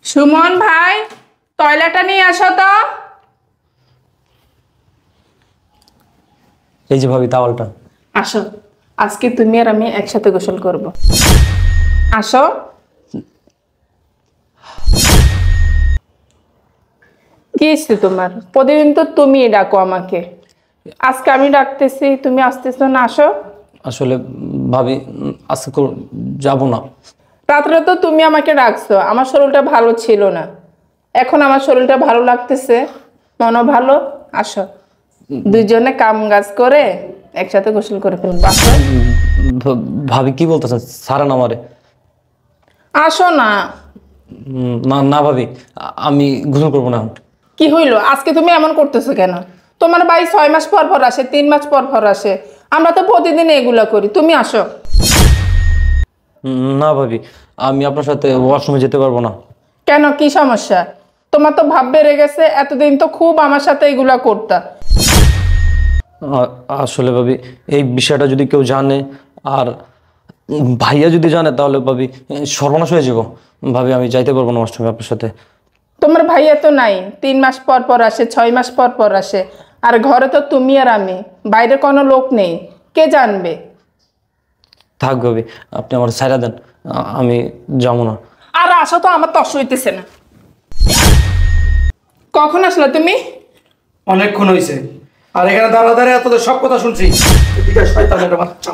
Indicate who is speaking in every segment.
Speaker 1: সুমন ভাই, টয়লেটটা নিয়ে আসো তো।
Speaker 2: এই যে ভাবি তাওয়ালটা।
Speaker 1: আসো, আজকে তুমি আর আমি একসাথে গোসল করব। আসো। কি হয়েছে তোমার? প্রতিদিন তো তুমি ডাকো আমাকে, আজকে আমি ডাকতেছি, তুমি আসতেছো না। আসো।
Speaker 2: আসলে ভাবি আজকে যাব না।
Speaker 1: রাত্রে তো তুমি আমাকে ডাকছো, আমার শরীরটা ভালো ছিল না, এখন আমার শরীরটা ভালো লাগতেছে, মনও ভালো। আসো, দুইজনে কাম কাজ করে একসাথে গোসল করে ফেলবো। আসো।
Speaker 2: ভাবি কি বলতেছেন? সারান আমারে।
Speaker 1: আসো না।
Speaker 2: না না ভাবি, আমি গোসল করবো না।
Speaker 1: কি হইলো আজকে? তুমি এমন করতেছো কেন? তোমার ভাই 6 মাস পর পর আসে, 3 মাস পর পর আসে, আমরা তো প্রতিদিন এগুলা করি। তুমি আসো।
Speaker 2: না ভাবি, আমি আপনার সাথে ওয়াশরুমে যেতে পারবো না।
Speaker 1: কেন, কি সমস্যা? তোমার তো ভাব বেড়ে গেছে, এতদিন তো খুব আমার সাথে এগুলা করতা।
Speaker 2: আসলে ভাবি, এই বিষয়টা যদি কেউ জানে আর ভাইয়া যদি জানে তাহলে ভাবি সর্বনাশ হয়ে যাব। ভাবি আমি যাইতে পারবো না ওয়াশরুমে আপনার সাথে।
Speaker 1: তোমার ভাইয়া তো নাই, 3 মাস পর পর আসে, 6 মাস পর পর আসে, আর ঘরে তো তুমি আর আমি, বাইরে কোনো লোক নেই, কে জানবে?
Speaker 2: থাক ভাবি, আপনি আমার ছাইরা দেন, আমি যাবো না।
Speaker 1: আর আসো তো, আমার তস হইতেছে না। কখন আসলে তুমি?
Speaker 3: অনেকক্ষণ হয়েছে, আর এখানে দাঁড়া দাঁড়িয়ে এত সব কথা শুনছি। এদিকে শয়তান একটা বাচ্চা।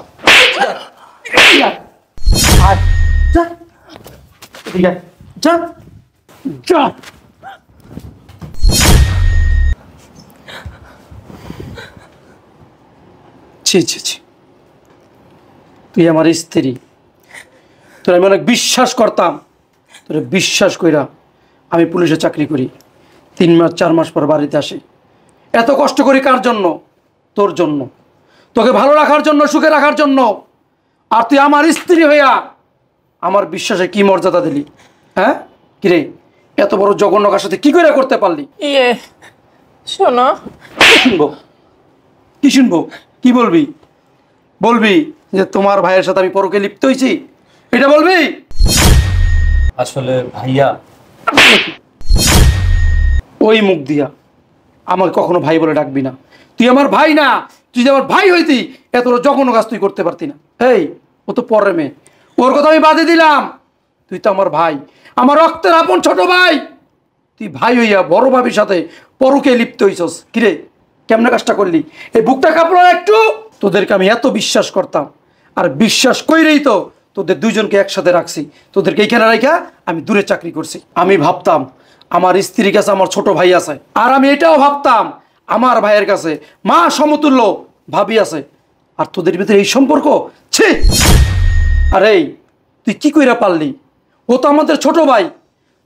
Speaker 3: আয়, যা। এদিকে আয়, যা। যা। ছি ছি ছি, তুই আমার স্ত্রী, তোর আমি অনেক বিশ্বাস করতাম, তোর বিশ্বাস কইরা আমি পুলিশে চাকরি করি, 3 মাস 4 মাস পর বাড়িতে আসি। এত কষ্ট করি কার জন্য? তোর জন্য, তোকে ভালো রাখার জন্য, সুখে রাখার জন্য। আর তুই আমার স্ত্রী হইয়া আমার বিশ্বাসে কি মর্যাদা দিলি? হ্যাঁ, কিরে, এত বড় জঘন্য কার সাথে কি করে করতে পারলি?
Speaker 1: ইয়ে, শোনো।
Speaker 3: কি শুনবো? কি শুনবো? কি বলবি? বলবি যে তোমার ভাইয়ের সাথে আমি পরকে লিপ্ত হয়েছি, এটা বলবি?
Speaker 2: আসলে ভাইয়া,
Speaker 3: ওই মুখ দিয়া আমাকে কখনো ভাই বলে ডাকবি না। তুই আমার ভাই না। তুই যদি আমার ভাই হইতি এত জঘন্য কাজ তুই করতে পারতি না। এই, ও তো পরের মেয়ে, ওর কথা আমি বাদে দিলাম। তুই তো আমার ভাই, আমার রক্তের আপন ছোট ভাই। তুই ভাই হইয়া বড় ভাবির সাথে পরকে লিপ্ত হইছস। কিরে, কেমনে কাজটা করলি? এই বুকটা কাঁপলো না একটু? তোদেরকে আমি এত বিশ্বাস করতাম, আর বিশ্বাস কইরেই তো তোদের দুইজনকে একসাথে রাখছি। তোদেরকে এইখানে রাখা আমি দূরে চাকরি করছি। আমি ভাবতাম আমার স্ত্রীর কাছে আমার ছোট ভাই আছে, আর আমি এটাও ভাবতাম আমার ভাইয়ের কাছে মা সমতুল্য ভাবি আছে। আর তোদের ভিতরে এই সম্পর্ক, ছি! আরে তুই কি কইরা পারলি? ও তো আমাদের ছোট ভাই,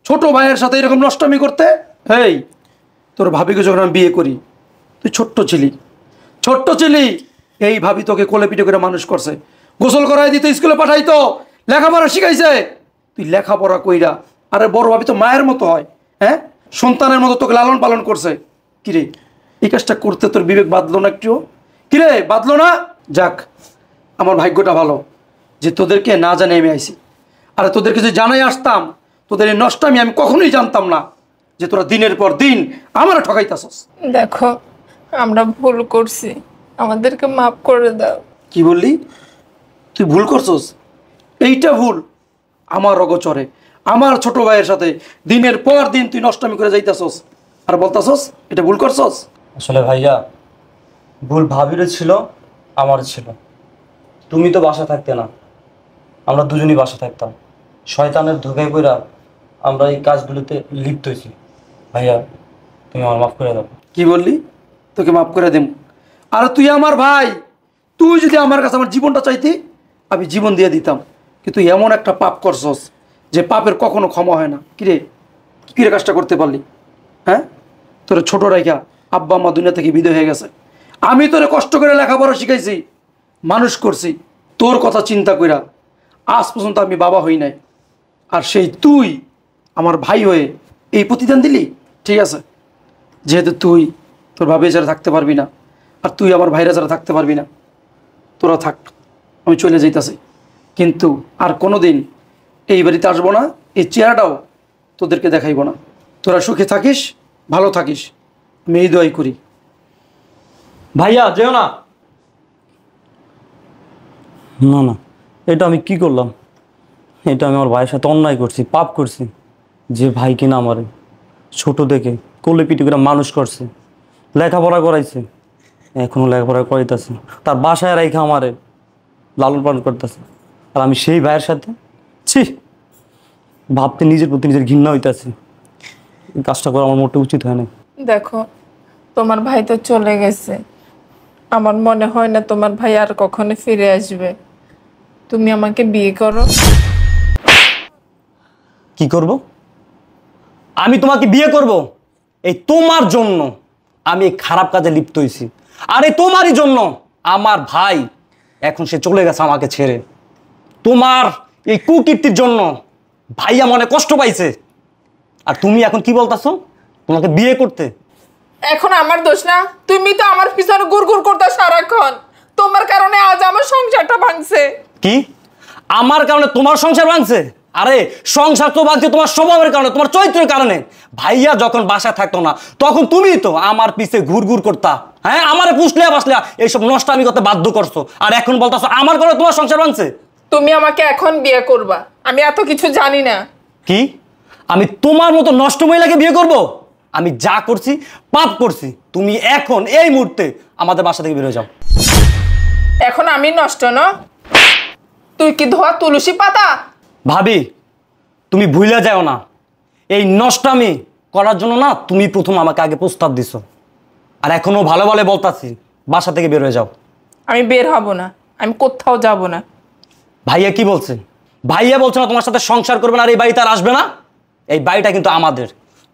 Speaker 3: ছোট ভাইয়ের সাথে এরকম নষ্টামি করতে? হেই, তোর ভাবিকে যখন আমি বিয়ে করি তুই ছোট্ট ছিলি, ছোট্ট ছিলি। এই ভাবি তোকে কোলে পিঠে করে মানুষ করছে, গোসল করাই দিত, স্কুলে পাঠাইতো, লেখাপড়া শিখাইছে। তুই লেখাপড়া কইরা, আরে বড় ভাবি তো মায়ের মতো হয়, হ্যাঁ, সন্তানের মতো তোকে লালন পালন করছে। কিরে, এই কাজটা করতে তোর বিবেক বাঁধলো না একটু? কিরে, বাঁধলো না? যাক, আমার ভাগ্যটা ভালো যে তোদেরকে না জানে আমি আইছি। আর তোদেরকে যে জানাই আসতাম, তোদের এই নষ্টামি আমি কখনোই জানতাম না যে তোরা দিনের পর দিন আমার ঠকাইতাছস।
Speaker 1: দেখো, আমরা ভুল করছি, আমাদেরকে মাফ করে দাও।
Speaker 3: কি বললি? তুই ভুল করছস? এইটা ভুল? আমার অগোচরে আমার ছোট ভাইয়ের সাথে দিনের পর দিন তুই নষ্টামি করে যাইতাছস আর বলতাছস এটা ভুল করছস?
Speaker 2: আসলে ভাইয়া, ভুল ভাবিরও ছিল, আমারও ছিল। তুমি তো বাসা থাকতে না, আমরা দুজনই বাসা থাকতাম। শয়তানের ধোকায় কইরা আমরা এই কাজগুলোতে লিপ্ত হয়েছি। ভাইয়া, তুমি আমার মাফ করে দাও।
Speaker 3: কি বললি? তোকে মাফ করে দেব? আর তুই আমার ভাই, তুই যদি আমার কাছে আমার জীবনটা চাইতি আমি জীবন দিয়ে দিতাম, কিন্তু এমন একটা পাপ করছস যে পাপের কখনো ক্ষমা হয় না। কিরে, কি করে কাজটা করতে পারলি? হ্যাঁ, তোর ছোট রাইখা আব্বা আম্মা দুনিয়া থেকে বিদায় হয়ে গেছে। আমি তোরে কষ্ট করে লেখাপড়া শিখাইছি, মানুষ করছি, তোর কথা চিন্তা কইরা আজ পর্যন্ত আমি বাবা হই নাই। আর সেই তুই আমার ভাই হয়ে এই প্রতিদান দিলি? ঠিক আছে, যেহেতু তুই তোর ভাবে যারা থাকতে পারবি না, আর তুই আমার ভাইরা যারা থাকতে পারবি না, তোরা থাক, আমি চলে যাইতাছি। কিন্তু আর কোনো দিন এই বাড়িতে আসবো না, এই চেহারাটাও তোদেরকে দেখাইব না। তোরা সুখে থাকিস, ভালো থাকিস, আমি এই দোয়াই করি।
Speaker 2: ভাইয়া যেও না। না না, এটা আমি কি করলাম? এটা আমি আমার ভাইয়ের সাথে অন্যায় করছি, পাপ করছি। যে ভাই কিনা আমার ছোট দেখে কোলে পিটি করে মানুষ করছে, লেখাপড়া করাইছে, এখনো লেখাপড়া করাইতেছে, তার বাসায় রাইখা আমারে লালন পালন করতেছে, আর আমি সেই ভাইয়ের সাথে ছি, ভাবতে নিজের প্রতি নিজের ঘৃণা হইতেছে। এই কাজটা করা আমার মোটেও উচিত হয় না।
Speaker 1: দেখো, তোমার ভাই তো চলে গেছে, আমার মনে হয় না তোমার ভাই আর কখনো ফিরে আসবে। তুমি আমাকে বিয়ে করো।
Speaker 2: কি করব? আমি তোমাকে বিয়ে করব? এই তোমার জন্য আমি এই খারাপ কাজে লিপ্ত হয়েছি, আর এই তোমারই জন্য আমার ভাই এখন সে চলে গেছে আমাকে ছেড়ে। তোমার এই কুকীর্তির জন্য ভাইয়া মনে কষ্ট পাইছে, আর তুমি এখন কি বলতাছো তোমাকে বিয়ে করতে?
Speaker 1: এখন আমার দোষ না? তুমি তো আমার পিছনে গুড়গুড় করতে সারাক্ষণ। তোমার কারণে আজ আমার সংসারটা ভাঙছে।
Speaker 2: কি আমার কারণে তোমার সংসার ভাঙছে? আরে সংসার তো ভাঙছে তোমার স্বভাবের কারণে, তোমার চরিত্রের কারণে। ভাইয়া যখন বাসায় থাকতো না তখন তুমি তো আমার পিছে ঘুরঘুর করতা, হ্যাঁ, আমার পুষলিয়া বাসলিয়া এইসব নষ্ট আমি করতে বাধ্য করছো, আর এখন বলতাছো আমার কারণে তোমার সংসার ভাঙছে।
Speaker 1: তুমি আমাকে এখন বিয়ে করবা? আমি এত কিছু জানি না।
Speaker 2: কি আমি তোমার মতো নষ্ট মহিলাকে বিয়ে করব? আমি যা করছি পাপ করছি। তুমি এখন এই মুহূর্তে আমাদের বাসা থেকে বেরোয় যাও।
Speaker 1: এখন আমি নষ্ট না? তুই কি ধোয়া তুলসী পাতা?
Speaker 2: ভাবি, তুমি ভুলে যাও না, এই নষ্টামি করার জন্য না তুমি প্রথম আমাকে আগে প্রস্তাব দিছো, আর এখনো ভালো ভালো বলতাছি বাসা থেকে বের হয়ে যাও।
Speaker 1: আমি বের হব না, আমি কোথাও যাব না।
Speaker 2: ভাইয়া কি বলছে? ভাইয়া বলছে না তোমার সাথে সংসার করবে না, আর এই বাড়িতে আর আসবে না। এই বাড়িটা কিন্তু আমাদের।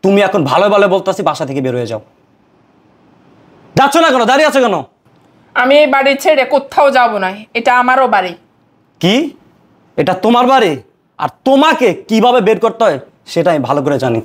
Speaker 2: তুমি এখন ভালো ভালো বলতাছি বাসা থেকে বের হয়ে যাও। যাচ্ছ না কেন? দাঁড়িয়ে আছো কেন?
Speaker 1: আমি এই বাড়ি ছেড়ে কোথাও যাব না, এটা আমারও বাড়ি।
Speaker 2: কি এটা তোমার বাড়ি? আর তোমাকে কিভাবে বের করতে হয় সেটা আমি ভালো করে জানি।